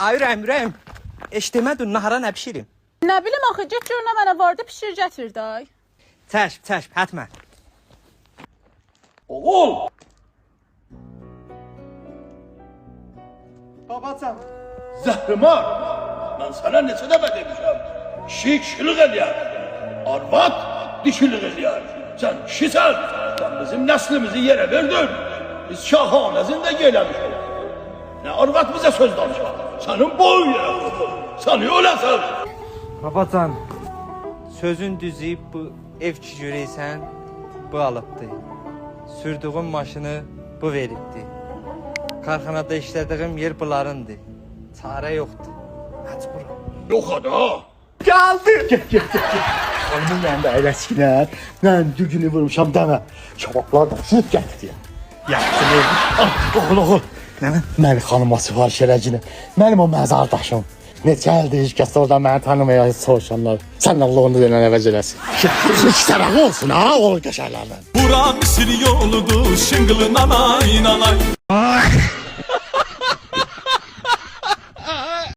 Ay ürəyim. Eşitmədin, nahara nə bişirim? Nə bilim axı, get gör nə mənə vardı, pişir gətir day. Çəşb, hətmən. Oğul! Babacan. Zəhrimar! Mən sənə neçə dəfə demişəm. Kişi kişilik eləyər. Arvad dişilik eləyər. Sən kişisən. Sən bizim nəslimizi yerə verdin. Biz şahanəzində gələmişik. Nə arvad bizə söz danışar. Sənin boyun yerə vurur. Sən öləsən. Babacan, sözün düzü bu ev ki görəysən, bu alıbdı. Sürdüğüm maşını bu veribdi. Karxanada işlədiyim yer bunlarındır. Çarə yoxdur. Məcburam. Yox ada. Gəldi. Get. Hanımın yanında əyləşkinlər. Mən düzünü vurmuşam demə. Şabablar da süt gətirdi ya. Yaxşı ne? Oğul. Məni xanıma sifariş eləcini. Mənim o məzar daşım. Neçə əldə heç kəs orada məni tanımaya soruşanlar. Sən Allah onu denən əvəz eləsin. İki tərəfi olsun ha, o qəşərlərdən. Bura Misir yoludur, şıngılın anay nanay.